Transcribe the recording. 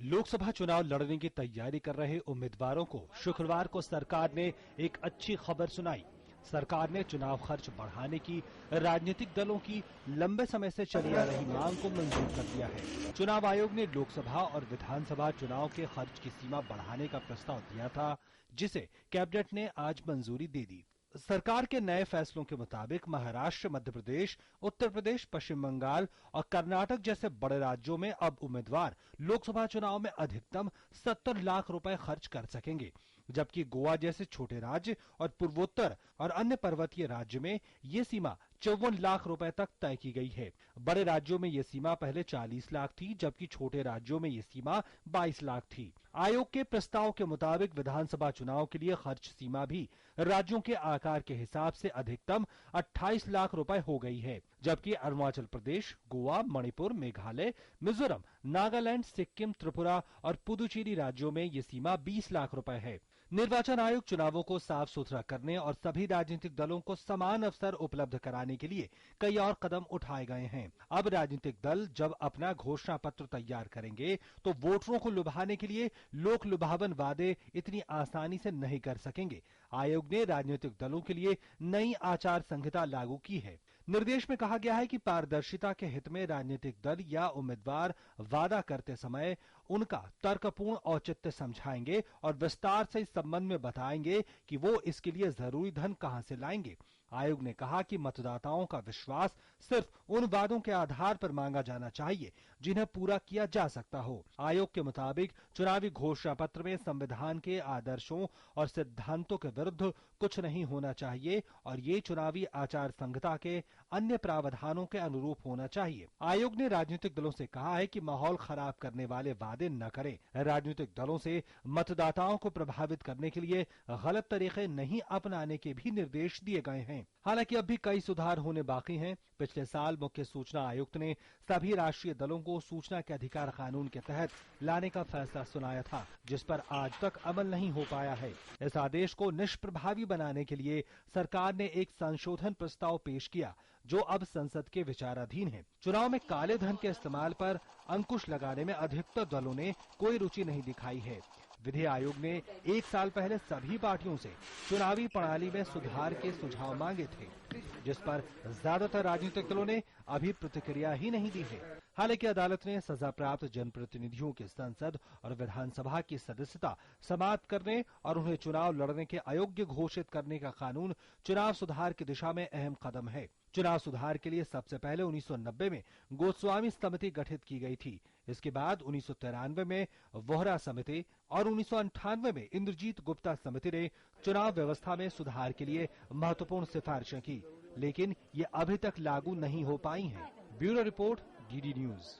लोकसभा चुनाव लड़ने की तैयारी कर रहे उम्मीदवारों को शुक्रवार को सरकार ने एक अच्छी खबर सुनाई। सरकार ने चुनाव खर्च बढ़ाने की राजनीतिक दलों की लंबे समय से चली आ रही मांग को मंजूर कर दिया है। चुनाव आयोग ने लोकसभा और विधानसभा चुनाव के खर्च की सीमा बढ़ाने का प्रस्ताव दिया था, जिसे कैबिनेट ने आज मंजूरी दे दी। सरकार के नए फैसलों के मुताबिक महाराष्ट्र, मध्य प्रदेश, उत्तर प्रदेश, पश्चिम बंगाल और कर्नाटक जैसे बड़े राज्यों में अब उम्मीदवार लोकसभा चुनाव में अधिकतम 70 लाख रुपए खर्च कर सकेंगे, जबकि गोवा जैसे छोटे राज्य और पूर्वोत्तर और अन्य पर्वतीय राज्य में ये सीमा 54 लाख रुपए तक तय की गई है। बड़े राज्यों में ये सीमा पहले 40 लाख थी, जबकि छोटे राज्यों में ये सीमा 22 लाख थी। आयोग के प्रस्ताव के मुताबिक विधानसभा चुनाव के लिए खर्च सीमा भी राज्यों के आकार के हिसाब से अधिकतम 28 लाख रुपए हो गई है, जबकि अरुणाचल प्रदेश, गोवा, मणिपुर, मेघालय, मिजोरम, नागालैंड, सिक्किम, त्रिपुरा और पुदुचेरी राज्यों में ये सीमा 20 लाख रुपए है। निर्वाचन आयोग चुनावों को साफ सुथरा करने और सभी राजनीतिक दलों को समान अवसर उपलब्ध कराने के लिए कई और कदम उठाए गए हैं। अब राजनीतिक दल जब अपना घोषणा पत्र तैयार करेंगे तो वोटरों को लुभाने के लिए लोक लुभावन वादे इतनी आसानी से नहीं कर सकेंगे। आयोग ने राजनीतिक दलों के लिए नई आचार संहिता लागू की है। निर्देश में कहा गया है कि पारदर्शिता के हित में राजनीतिक दल या उम्मीदवार वादा करते समय उनका तर्कपूर्ण औचित्य समझाएंगे और विस्तार से इस संबंध में बताएंगे कि वो इसके लिए जरूरी धन कहां से लाएंगे। आयोग ने कहा कि मतदाताओं का विश्वास सिर्फ उन वादों के आधार पर मांगा जाना चाहिए जिन्हें पूरा किया जा सकता हो। आयोग के मुताबिक चुनावी घोषणा पत्र में संविधान के आदर्शों और सिद्धांतों के विरुद्ध कुछ नहीं होना चाहिए और ये चुनावी आचार संहिता के अन्य प्रावधानों के अनुरूप होना चाहिए। आयोग ने राजनीतिक दलों से कहा है कि माहौल खराब करने वाले वादे न करें। राजनीतिक दलों से मतदाताओं को प्रभावित करने के लिए गलत तरीके नहीं अपनाने के भी निर्देश दिए गए हैं। हालांकि अब भी कई सुधार होने बाकी हैं। पिछले साल मुख्य सूचना आयुक्त ने सभी राष्ट्रीय दलों को सूचना के अधिकार कानून के तहत लाने का फैसला सुनाया था, जिस पर आज तक अमल नहीं हो पाया है। इस आदेश को निष्प्रभावी बनाने के लिए सरकार ने एक संशोधन प्रस्ताव पेश किया, जो अब संसद के विचाराधीन है। चुनाव में काले धन के इस्तेमाल पर अंकुश लगाने में अधिकतर दलों ने कोई रुचि नहीं दिखाई है। विधि आयोग ने 1 साल पहले सभी पार्टियों से चुनावी प्रणाली में सुधार के सुझाव मांगे थे, जिस पर ज्यादातर राजनीतिक दलों ने अभी प्रतिक्रिया ही नहीं दी है। हालांकि अदालत ने सजा प्राप्त जनप्रतिनिधियों की संसद और विधानसभा की सदस्यता समाप्त करने और उन्हें चुनाव लड़ने के अयोग्य घोषित करने का कानून चुनाव सुधार की दिशा में अहम कदम है। चुनाव सुधार के लिए सबसे पहले 1990 में गोस्वामी समिति गठित की गई थी। इसके बाद 1993 में वोहरा समिति और 1998 में इंद्रजीत गुप्ता समिति ने चुनाव व्यवस्था में सुधार के लिए महत्वपूर्ण सिफारिशें की, लेकिन ये अभी तक लागू नहीं हो पाई हैं। Bureau report, DD news.